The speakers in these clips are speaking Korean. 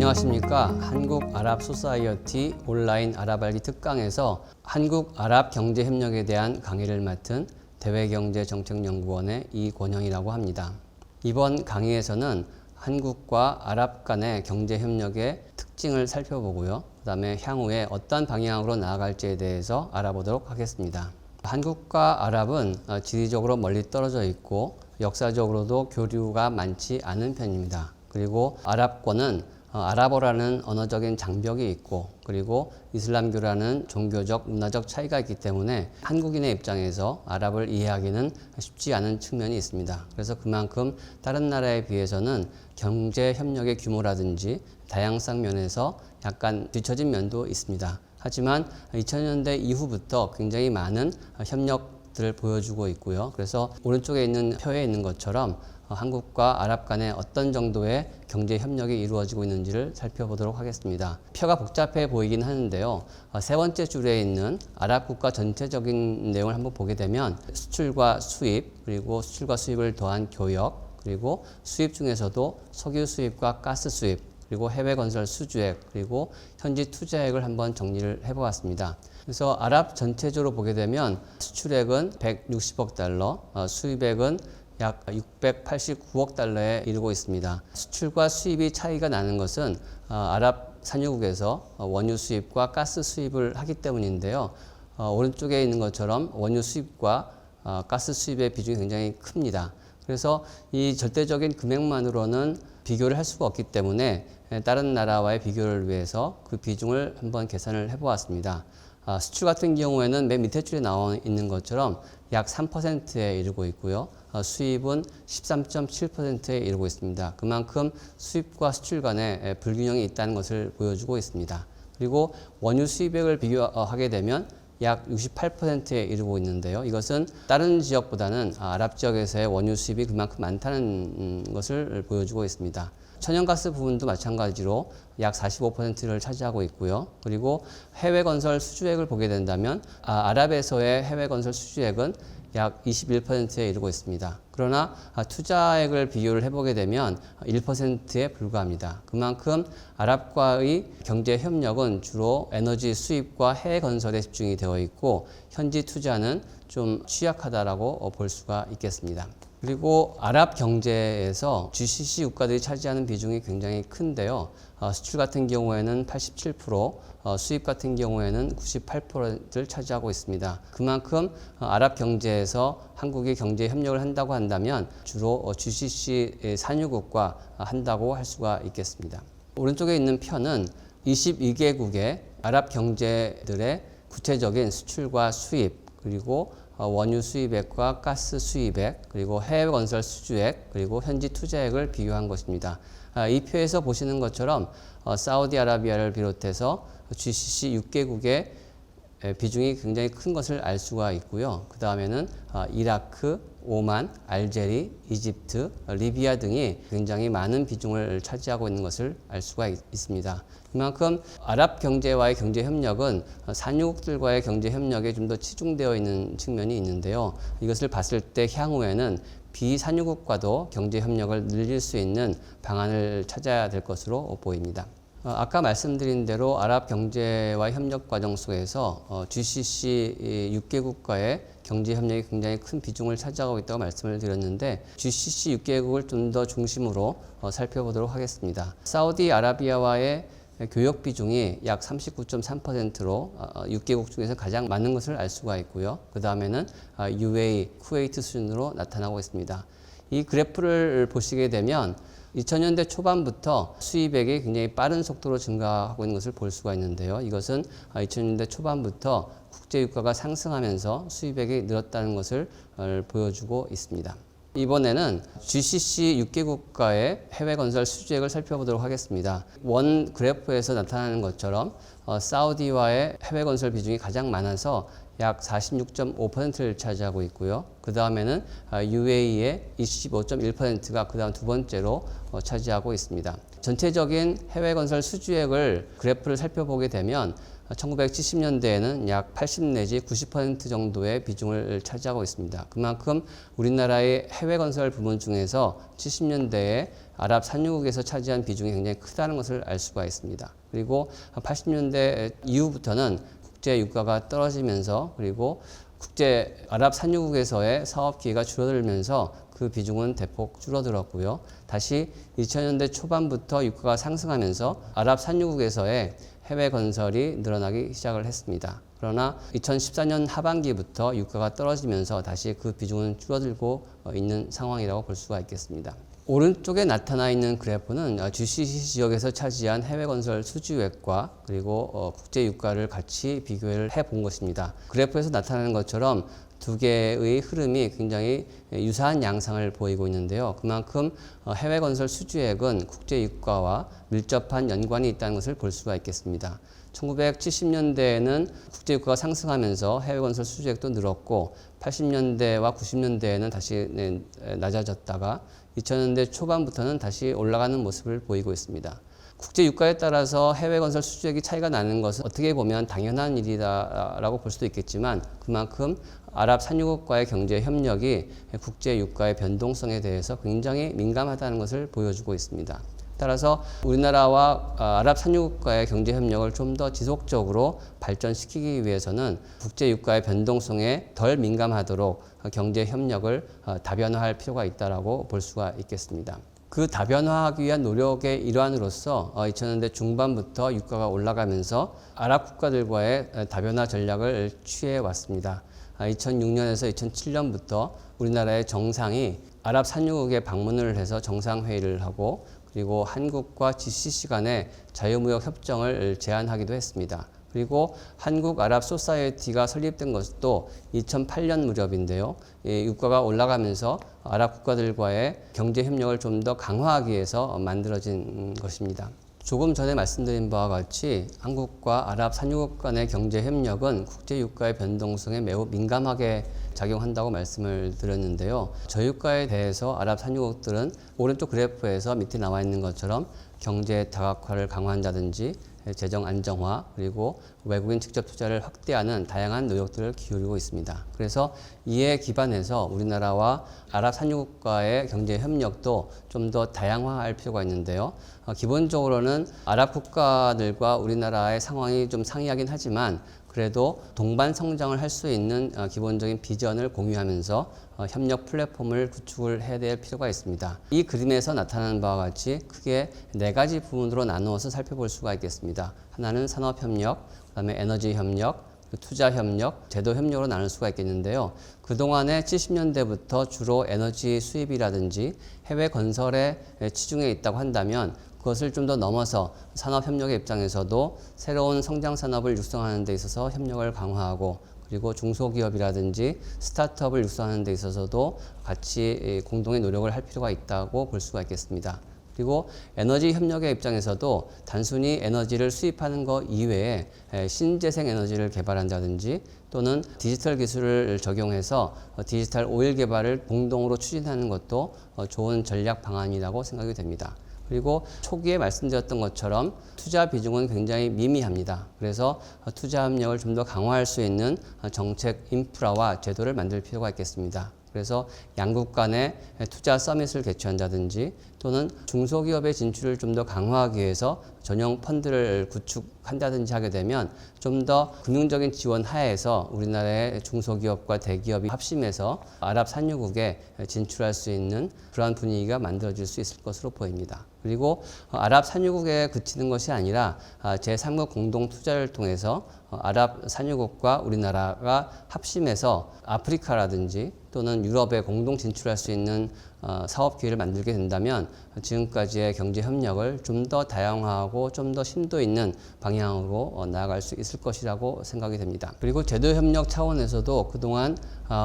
안녕하십니까. 한국아랍소사이어티 온라인 아랍알기 특강에서 한국아랍경제협력에 대한 강의를 맡은 대외경제정책연구원의 이권영이라고 합니다. 이번 강의에서는 한국과 아랍 간의 경제협력의 특징을 살펴보고요. 그 다음에 향후에 어떤 방향으로 나아갈지에 대해서 알아보도록 하겠습니다. 한국과 아랍은 지리적으로 멀리 떨어져 있고 역사적으로도 교류가 많지 않은 편입니다. 그리고 아랍권은 아랍어라는 언어적인 장벽이 있고 그리고 이슬람교라는 종교적, 문화적 차이가 있기 때문에 한국인의 입장에서 아랍을 이해하기는 쉽지 않은 측면이 있습니다. 그래서 그만큼 다른 나라에 비해서는 경제 협력의 규모라든지 다양성 면에서 약간 뒤처진 면도 있습니다. 하지만 2000년대 이후부터 굉장히 많은 협력들을 보여주고 있고요. 그래서 오른쪽에 있는 표에 있는 것처럼 한국과 아랍 간에 어떤 정도의 경제 협력이 이루어지고 있는지를 살펴보도록 하겠습니다. 표가 복잡해 보이긴 하는데요. 세 번째 줄에 있는 아랍 국가 전체적인 내용을 한번 보게 되면 수출과 수입, 그리고 수출과 수입을 더한 교역, 그리고 수입 중에서도 석유 수입과 가스 수입, 그리고 해외 건설 수주액, 그리고 현지 투자액을 한번 정리를 해보았습니다. 그래서 아랍 전체적으로 보게 되면 수출액은 160억 달러, 수입액은 약 689억 달러에 이르고 있습니다. 수출과 수입이 차이가 나는 것은 아랍 산유국에서 원유 수입과 가스 수입을 하기 때문인데요. 오른쪽에 있는 것처럼 원유 수입과 가스 수입의 비중이 굉장히 큽니다. 그래서 이 절대적인 금액만으로는 비교를 할 수가 없기 때문에 다른 나라와의 비교를 위해서 그 비중을 한번 계산을 해보았습니다. 수출 같은 경우에는 맨 밑에 줄에 나와 있는 것처럼 약 3%에 이르고 있고요. 수입은 13.7%에 이르고 있습니다. 그만큼 수입과 수출 간에 불균형이 있다는 것을 보여주고 있습니다. 그리고 원유 수입액을 비교하게 되면 약 68%에 이르고 있는데요. 이것은 다른 지역보다는 아랍 지역에서의 원유 수입이 그만큼 많다는 것을 보여주고 있습니다. 천연가스 부분도 마찬가지로 약 45%를 차지하고 있고요. 그리고 해외 건설 수주액을 보게 된다면 아랍에서의 해외 건설 수주액은 약 21%에 이르고 있습니다. 그러나 투자액을 비교를 해보게 되면 1%에 불과합니다. 그만큼 아랍과의 경제 협력은 주로 에너지 수입과 해외 건설에 집중이 되어 있고 현지 투자는 좀 취약하다라고 볼 수가 있겠습니다. 그리고 아랍 경제에서 GCC 국가들이 차지하는 비중이 굉장히 큰데요. 수출 같은 경우에는 87%, 수입 같은 경우에는 98%를 차지하고 있습니다. 그만큼 아랍 경제에서 한국이 경제 협력을 한다고 한다면 주로 GCC 산유국과 한다고 할 수가 있겠습니다. 오른쪽에 있는 표는 22개국의 아랍 경제들의 구체적인 수출과 수입, 그리고 원유 수입액과 가스 수입액, 그리고 해외 건설 수주액, 그리고 현지 투자액을 비교한 것입니다. 이 표에서 보시는 것처럼 사우디아라비아를 비롯해서 GCC 6개국의 비중이 굉장히 큰 것을 알 수가 있고요. 그 다음에는 이라크, 오만, 알제리, 이집트, 리비아 등이 굉장히 많은 비중을 차지하고 있는 것을 알 수가 있습니다. 그만큼 아랍 경제와의 경제 협력은 산유국들과의 경제 협력에 좀 더 치중되어 있는 측면이 있는데요. 이것을 봤을 때 향후에는 비산유국과도 경제 협력을 늘릴 수 있는 방안을 찾아야 될 것으로 보입니다. 아까 말씀드린 대로 아랍 경제와 협력 과정 속에서 GCC 6개국과의 경제 협력이 굉장히 큰 비중을 차지하고 있다고 말씀을 드렸는데 GCC 6개국을 좀 더 중심으로 살펴보도록 하겠습니다. 사우디아라비아와의 교역 비중이 약 39.3%로 6개국 중에서 가장 많은 것을 알 수가 있고요. 그 다음에는 UAE, 쿠웨이트 수준으로 나타나고 있습니다. 이 그래프를 보시게 되면 2000년대 초반부터 수입액이 굉장히 빠른 속도로 증가하고 있는 것을 볼 수가 있는데요. 이것은 2000년대 초반부터 국제유가가 상승하면서 수입액이 늘었다는 것을 보여주고 있습니다. 이번에는 GCC 6개국과의 해외 건설 수주액을 살펴보도록 하겠습니다. 원 그래프에서 나타나는 것처럼 사우디와의 해외 건설 비중이 가장 많아서 약 46.5%를 차지하고 있고요. 그 다음에는 UAE의 25.1%가 그 다음 두 번째로 차지하고 있습니다. 전체적인 해외 건설 수주액을 그래프를 살펴보게 되면 1970년대에는 약 80 내지 90% 정도의 비중을 차지하고 있습니다. 그만큼 우리나라의 해외 건설 부문 중에서 70년대에 아랍 산유국에서 차지한 비중이 굉장히 크다는 것을 알 수가 있습니다. 그리고 80년대 이후부터는 국제 유가가 떨어지면서 그리고 국제 아랍 산유국에서의 사업 기회가 줄어들면서 그 비중은 대폭 줄어들었고요. 다시 2000년대 초반부터 유가가 상승하면서 아랍 산유국에서의 해외 건설이 늘어나기 시작을 했습니다. 그러나 2014년 하반기부터 유가가 떨어지면서 다시 그 비중은 줄어들고 있는 상황이라고 볼 수가 있겠습니다. 오른쪽에 나타나 있는 그래프는 GCC 지역에서 차지한 해외 건설 수주액과 그리고 국제 유가를 같이 비교를 해 본 것입니다. 그래프에서 나타나는 것처럼 두 개의 흐름이 굉장히 유사한 양상을 보이고 있는데요. 그만큼 해외 건설 수주액은 국제 유가와 밀접한 연관이 있다는 것을 볼 수가 있겠습니다. 1970년대에는 국제 유가가 상승하면서 해외 건설 수주액도 늘었고 80년대와 90년대에는 다시 낮아졌다가 2000년대 초반부터는 다시 올라가는 모습을 보이고 있습니다. 국제 유가에 따라서 해외 건설 수주액이 차이가 나는 것은 어떻게 보면 당연한 일이다라고 볼 수도 있겠지만 그만큼 아랍 산유국과의 경제 협력이 국제 유가의 변동성에 대해서 굉장히 민감하다는 것을 보여주고 있습니다. 따라서 우리나라와 아랍 산유국과의 경제 협력을 좀 더 지속적으로 발전시키기 위해서는 국제 유가의 변동성에 덜 민감하도록 경제 협력을 다변화할 필요가 있다라고 볼 수가 있겠습니다. 그 다변화하기 위한 노력의 일환으로서 2000년대 중반부터 유가가 올라가면서 아랍 국가들과의 다변화 전략을 취해 왔습니다. 2006년에서 2007년부터 우리나라의 정상이 아랍 산유국에 방문을 해서 정상회의를 하고 그리고 한국과 GCC 간의 자유무역 협정을 제안하기도 했습니다. 그리고 한국 아랍 소사이어티가 설립된 것도 2008년 무렵인데요. 유가가 올라가면서 아랍 국가들과의 경제 협력을 좀 더 강화하기 위해서 만들어진 것입니다. 조금 전에 말씀드린 바와 같이 한국과 아랍 산유국 간의 경제 협력은 국제 유가의 변동성에 매우 민감하게 작용한다고 말씀을 드렸는데요. 저유가에 대해서 아랍 산유국들은 오른쪽 그래프에서 밑에 나와 있는 것처럼 경제 다각화를 강화한다든지 재정 안정화 그리고 외국인 직접 투자를 확대하는 다양한 노력들을 기울이고 있습니다. 그래서 이에 기반해서 우리나라와 아랍 산유국과의 경제 협력도 좀 더 다양화할 필요가 있는데요. 기본적으로는 아랍 국가들과 우리나라의 상황이 좀 상이하긴 하지만 그래도 동반 성장을 할 수 있는 기본적인 비전을 공유하면서 협력 플랫폼을 구축을 해야 될 필요가 있습니다. 이 그림에서 나타나는 바와 같이 크게 네 가지 부분으로 나누어서 살펴볼 수가 있겠습니다. 하나는 산업협력, 그다음에 에너지협력, 투자협력, 제도협력으로 나눌 수가 있겠는데요. 그동안에 70년대부터 주로 에너지 수입이라든지 해외 건설에 치중해 있다고 한다면 그것을 좀 더 넘어서 산업협력의 입장에서도 새로운 성장산업을 육성하는 데 있어서 협력을 강화하고 그리고 중소기업이라든지 스타트업을 육성하는 데 있어서도 같이 공동의 노력을 할 필요가 있다고 볼 수가 있겠습니다. 그리고 에너지 협력의 입장에서도 단순히 에너지를 수입하는 것 이외에 신재생 에너지를 개발한다든지 또는 디지털 기술을 적용해서 디지털 오일 개발을 공동으로 추진하는 것도 좋은 전략 방안이라고 생각이 됩니다. 그리고 초기에 말씀드렸던 것처럼 투자 비중은 굉장히 미미합니다. 그래서 투자 협력을 좀 더 강화할 수 있는 정책 인프라와 제도를 만들 필요가 있겠습니다. 그래서 양국 간의 투자 서밋을 개최한다든지 또는 중소기업의 진출을 좀 더 강화하기 위해서 전용 펀드를 구축한다든지 하게 되면 좀 더 금융적인 지원 하에서 우리나라의 중소기업과 대기업이 합심해서 아랍 산유국에 진출할 수 있는 그러한 분위기가 만들어질 수 있을 것으로 보입니다. 그리고 아랍 산유국에 그치는 것이 아니라 제3국 공동 투자를 통해서 아랍 산유국과 우리나라가 합심해서 아프리카라든지 또는 유럽에 공동 진출할 수 있는 사업 기회를 만들게 된다면 지금까지의 경제 협력을 좀 더 다양화하고 좀 더 심도 있는 방향으로 나아갈 수 있을 것이라고 생각이 됩니다. 그리고 제도 협력 차원에서도 그동안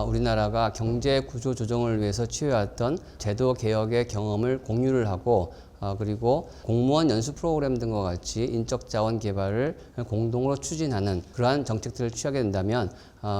우리나라가 경제 구조 조정을 위해서 취해왔던 제도 개혁의 경험을 공유를 하고 그리고 공무원 연수 프로그램 등과 같이 인적 자원 개발을 공동으로 추진하는 그러한 정책들을 취하게 된다면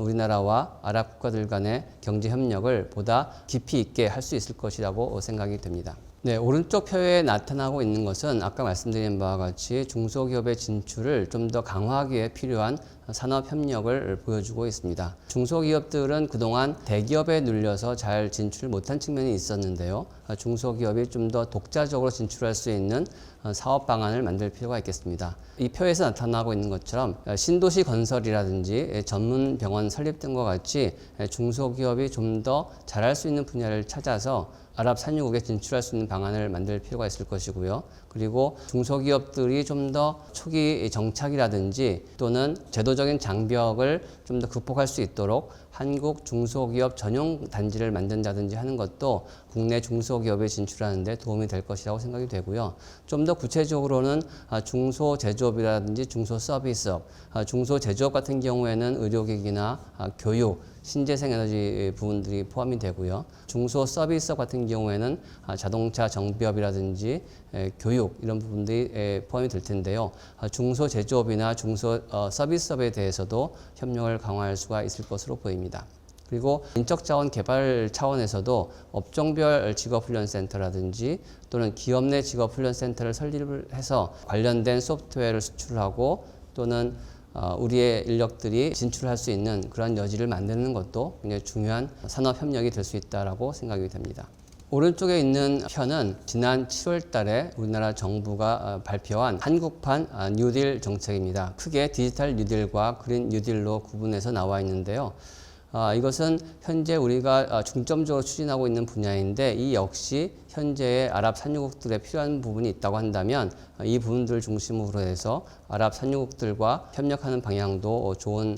우리나라와 아랍 국가들 간의 경제 협력을 보다 깊이 있게 할 수 있을 것이라고 생각이 됩니다. 네, 오른쪽 표에 나타나고 있는 것은 아까 말씀드린 바와 같이 중소기업의 진출을 좀 더 강화하기 위해 필요한 산업협력을 보여주고 있습니다. 중소기업들은 그동안 대기업에 눌려서 잘 진출 못한 측면이 있었는데요. 중소기업이 좀 더 독자적으로 진출할 수 있는 사업 방안을 만들 필요가 있겠습니다. 이 표에서 나타나고 있는 것처럼 신도시 건설이라든지 전문 병원 설립 등과 같이 중소기업이 좀 더 잘할 수 있는 분야를 찾아서 아랍 산유국에 진출할 수 있는 방안을 만들 필요가 있을 것이고요. 그리고 중소기업들이 좀 더 초기 정착이라든지 또는 제도적인 장벽을 좀 더 극복할 수 있도록 한국 중소기업 전용 단지를 만든다든지 하는 것도 국내 중소기업에 진출하는 데 도움이 될 것이라고 생각이 되고요. 좀 더 구체적으로는 중소제조업이라든지 중소서비스업, 중소제조업 같은 경우에는 의료기기나 교육, 신재생 에너지 부분들이 포함이 되고요. 중소서비스업 같은 경우에는 자동차 정비업이라든지 교육 이런 부분들이 포함이 될 텐데요. 중소제조업이나 중소서비스업에 대해서도 협력을 강화할 수가 있을 것으로 보입니다. 그리고 인적자원 개발 차원에서도 업종별 직업훈련센터라든지 또는 기업 내 직업훈련센터를 설립을 해서 관련된 소프트웨어를 수출하고 또는 우리의 인력들이 진출할 수 있는 그런 여지를 만드는 것도 굉장히 중요한 산업협력이 될 수 있다고 생각이 됩니다. 오른쪽에 있는 편은 지난 7월 달에 우리나라 정부가 발표한 한국판 뉴딜 정책입니다. 크게 디지털 뉴딜과 그린 뉴딜로 구분해서 나와 있는데요. 이것은 현재 우리가 중점적으로 추진하고 있는 분야인데 이 역시 현재의 아랍 산유국들에 필요한 부분이 있다고 한다면 이 부분들을 중심으로 해서 아랍 산유국들과 협력하는 방향도 좋은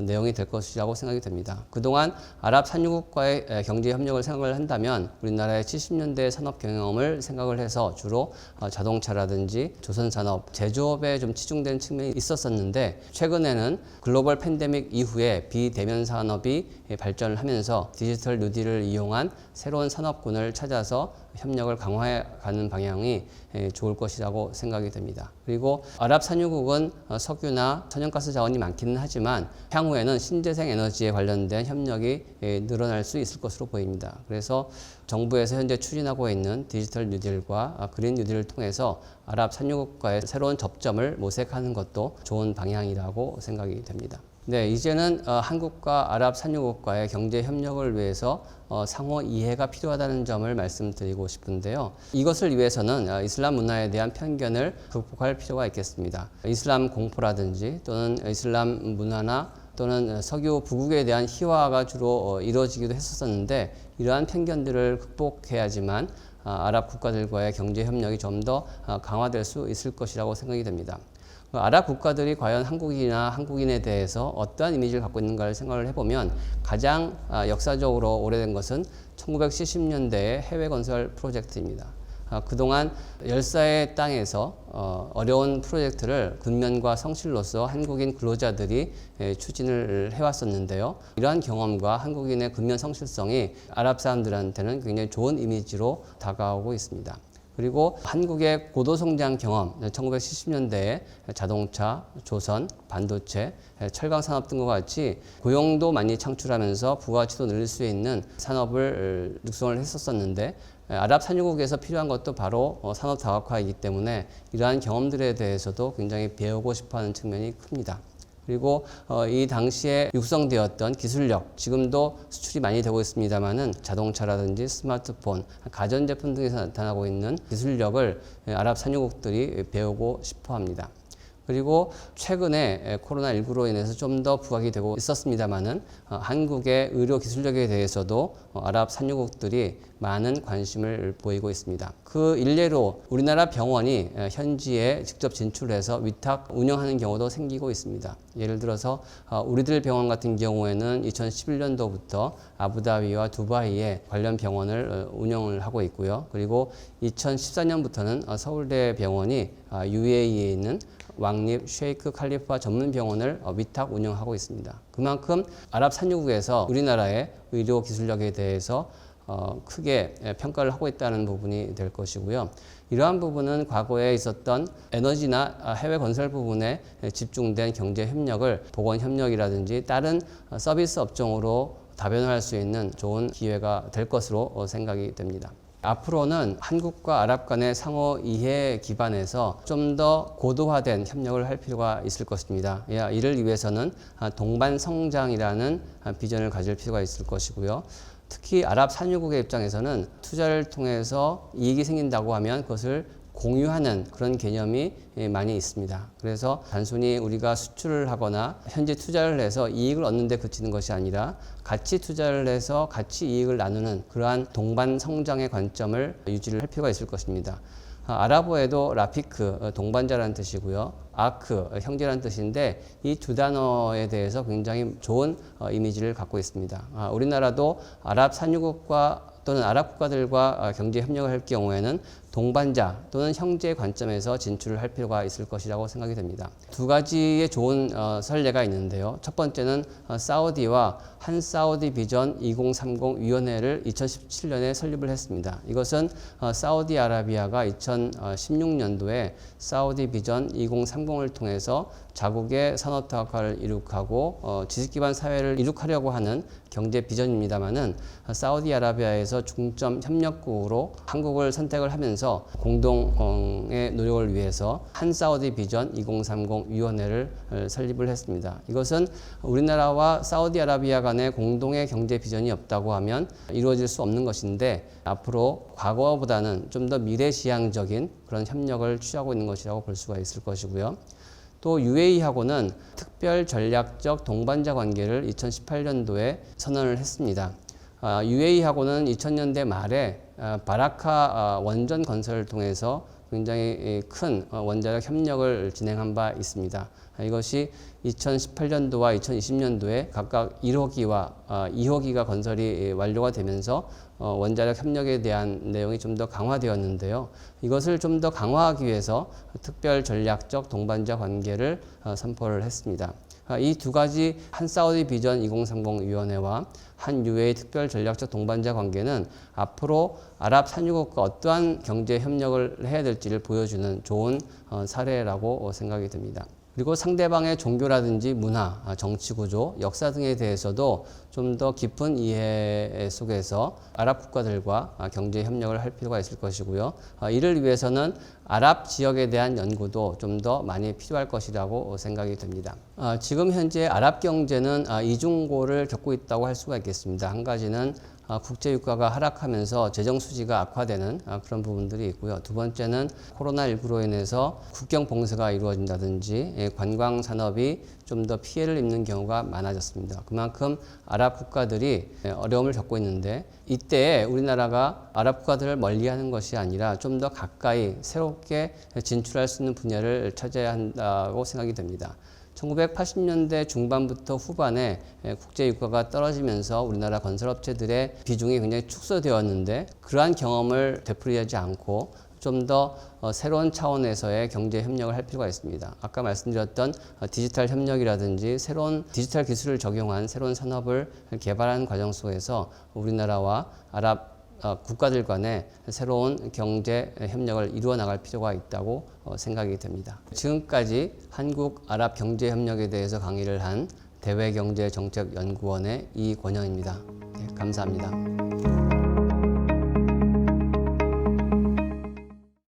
내용이 될 것이라고 생각이 됩니다. 그동안 아랍 산유국과의 경제 협력을 생각을 한다면 우리나라의 70년대 산업 경험을 생각을 해서 주로 자동차라든지 조선산업, 제조업에 좀 치중된 측면이 있었었는데 최근에는 글로벌 팬데믹 이후에 비대면 산업이 발전을 하면서 디지털 뉴딜을 이용한 새로운 산업군을 찾아서 협력을 강화해 가는 방향이 좋을 것이라고 생각이 됩니다. 그리고 아랍 산유국은 석유나 천연가스 자원이 많기는 하지만 향후에는 신재생 에너지에 관련된 협력이 늘어날 수 있을 것으로 보입니다. 그래서 정부에서 현재 추진하고 있는 디지털 뉴딜과 그린 뉴딜을 통해서 아랍 산유국과의 새로운 접점을 모색하는 것도 좋은 방향이라고 생각이 됩니다. 네, 이제는 한국과 아랍 산유국과의 경제 협력을 위해서 상호 이해가 필요하다는 점을 말씀드리고 싶은데요. 이것을 위해서는 이슬람 문화에 대한 편견을 극복할 필요가 있겠습니다. 이슬람 공포라든지 또는 이슬람 문화나 또는 석유 부국에 대한 희화가 주로 이루어지기도 했었는데 이러한 편견들을 극복해야지만 아랍 국가들과의 경제 협력이 좀 더 강화될 수 있을 것이라고 생각이 됩니다. 아랍 국가들이 과연 한국이나 한국인에 대해서 어떠한 이미지를 갖고 있는가를 생각을 해보면 가장 역사적으로 오래된 것은 1970년대의 해외 건설 프로젝트입니다. 그동안 열사의 땅에서 어려운 프로젝트를 근면과 성실로서 한국인 근로자들이 추진을 해왔었는데요. 이러한 경험과 한국인의 근면 성실성이 아랍 사람들한테는 굉장히 좋은 이미지로 다가오고 있습니다. 그리고 한국의 고도성장 경험, 1970년대에 자동차, 조선, 반도체, 철강 산업 등과 같이 고용도 많이 창출하면서 부가가치도 늘릴 수 있는 산업을 육성을 했었었는데 아랍 산유국에서 필요한 것도 바로 산업 다각화이기 때문에 이러한 경험들에 대해서도 굉장히 배우고 싶어하는 측면이 큽니다. 그리고 이 당시에 육성되었던 기술력, 지금도 수출이 많이 되고 있습니다만은 자동차라든지 스마트폰, 가전제품 등에서 나타나고 있는 기술력을 아랍 산유국들이 배우고 싶어 합니다. 그리고 최근에 코로나19로 인해서 좀 더 부각이 되고 있었습니다만은 한국의 의료 기술력에 대해서도 아랍 산유국들이 많은 관심을 보이고 있습니다. 그 일례로 우리나라 병원이 현지에 직접 진출해서 위탁 운영하는 경우도 생기고 있습니다. 예를 들어서 우리들 병원 같은 경우에는 2011년도부터 아부다비와 두바이에 관련 병원을 운영을 하고 있고요. 그리고 2014년부터는 서울대 병원이 UAE에 있는 왕립 쉐이크 칼리파 전문 병원을 위탁 운영하고 있습니다. 그만큼 아랍 산유국에서 우리나라의 의료 기술력에 대해서 크게 평가를 하고 있다는 부분이 될 것이고요. 이러한 부분은 과거에 있었던 에너지나 해외 건설 부분에 집중된 경제 협력을 보건 협력이라든지 다른 서비스 업종으로 다변화할 수 있는 좋은 기회가 될 것으로 생각이 됩니다. 앞으로는 한국과 아랍 간의 상호 이해 기반에서 좀 더 고도화된 협력을 할 필요가 있을 것입니다. 이를 위해서는 동반 성장이라는 비전을 가질 필요가 있을 것이고요. 특히 아랍 산유국의 입장에서는 투자를 통해서 이익이 생긴다고 하면 그것을 공유하는 그런 개념이 많이 있습니다. 그래서 단순히 우리가 수출을 하거나 현재 투자를 해서 이익을 얻는 데 그치는 것이 아니라 같이 투자를 해서 같이 이익을 나누는 그러한 동반 성장의 관점을 유지를 할 필요가 있을 것입니다. 아랍어에도 라피크, 동반자라는 뜻이고요. 아크, 형제라는 뜻인데 이 두 단어에 대해서 굉장히 좋은 이미지를 갖고 있습니다. 우리나라도 아랍 산유국과 또는 아랍 국가들과 경제 협력을 할 경우에는 동반자 또는 형제 관점에서 진출을 할 필요가 있을 것이라고 생각이 됩니다. 두 가지의 좋은 선례가 있는데요. 첫 번째는 사우디와 한 사우디 비전 2030 위원회를 2017년에 설립을 했습니다. 이것은 사우디아라비아가 2016년도에 사우디 비전 2030을 통해서 자국의 산업 다각화를 이룩하고 지식 기반 사회를 이룩하려고 하는 경제 비전입니다만은 사우디아라비아에서 중점 협력국으로 한국을 선택을 하면서 공동의 노력을 위해서 한 사우디 비전 2030 위원회를 설립을 했습니다. 이것은 우리나라와 사우디아라비아 간의 공동의 경제 비전이 없다고 하면 이루어질 수 없는 것인데 앞으로 과거보다는 좀 더 미래지향적인 그런 협력을 취하고 있는 것이라고 볼 수가 있을 것이고요. 또 UAE하고는 특별 전략적 동반자 관계를 2018년도에 선언을 했습니다. UAE하고는 2000년대 말에 바라카 원전 건설을 통해서 굉장히 큰 원자력 협력을 진행한 바 있습니다. 이것이 2018년도와 2020년도에 각각 1호기와 2호기가 건설이 완료가 되면서 원자력 협력에 대한 내용이 좀 더 강화되었는데요. 이것을 좀 더 강화하기 위해서 특별 전략적 동반자 관계를 선포를 했습니다. 이 두 가지 한 사우디 비전 2030 위원회와 한 UAE 특별 전략적 동반자 관계는 앞으로 아랍 산유국과 어떠한 경제 협력을 해야 될지를 보여주는 좋은 사례라고 생각이 듭니다. 그리고 상대방의 종교라든지 문화, 정치 구조, 역사 등에 대해서도 좀 더 깊은 이해 속에서 아랍 국가들과 경제 협력을 할 필요가 있을 것이고요. 이를 위해서는 아랍 지역에 대한 연구도 좀 더 많이 필요할 것이라고 생각이 됩니다. 지금 현재 아랍 경제는 이중고를 겪고 있다고 할 수가 있겠습니다. 한 가지는 국제 유가가 하락하면서 재정 수지가 악화되는 그런 부분들이 있고요. 두 번째는 코로나19로 인해서 국경 봉쇄가 이루어진다든지 관광 산업이 좀 더 피해를 입는 경우가 많아졌습니다. 그만큼 아랍 국가들이 어려움을 겪고 있는데 이때 우리나라가 아랍 국가들을 멀리하는 것이 아니라 좀 더 가까이 새롭게 진출할 수 있는 분야를 찾아야 한다고 생각이 됩니다. 1980년대 중반부터 후반에 국제 유가가 떨어지면서 우리나라 건설업체들의 비중이 굉장히 축소되었는데 그러한 경험을 되풀이하지 않고 좀 더 새로운 차원에서의 경제 협력을 할 필요가 있습니다. 아까 말씀드렸던 디지털 협력이라든지 새로운 디지털 기술을 적용한 새로운 산업을 개발하는 과정 속에서 우리나라와 아랍 국가들 간의 새로운 경제 협력을 이루어 나갈 필요가 있다고 생각이 됩니다. 지금까지 한국 아랍 경제 협력에 대해서 강의를 한 대외경제정책연구원의 이권영입니다. 감사합니다.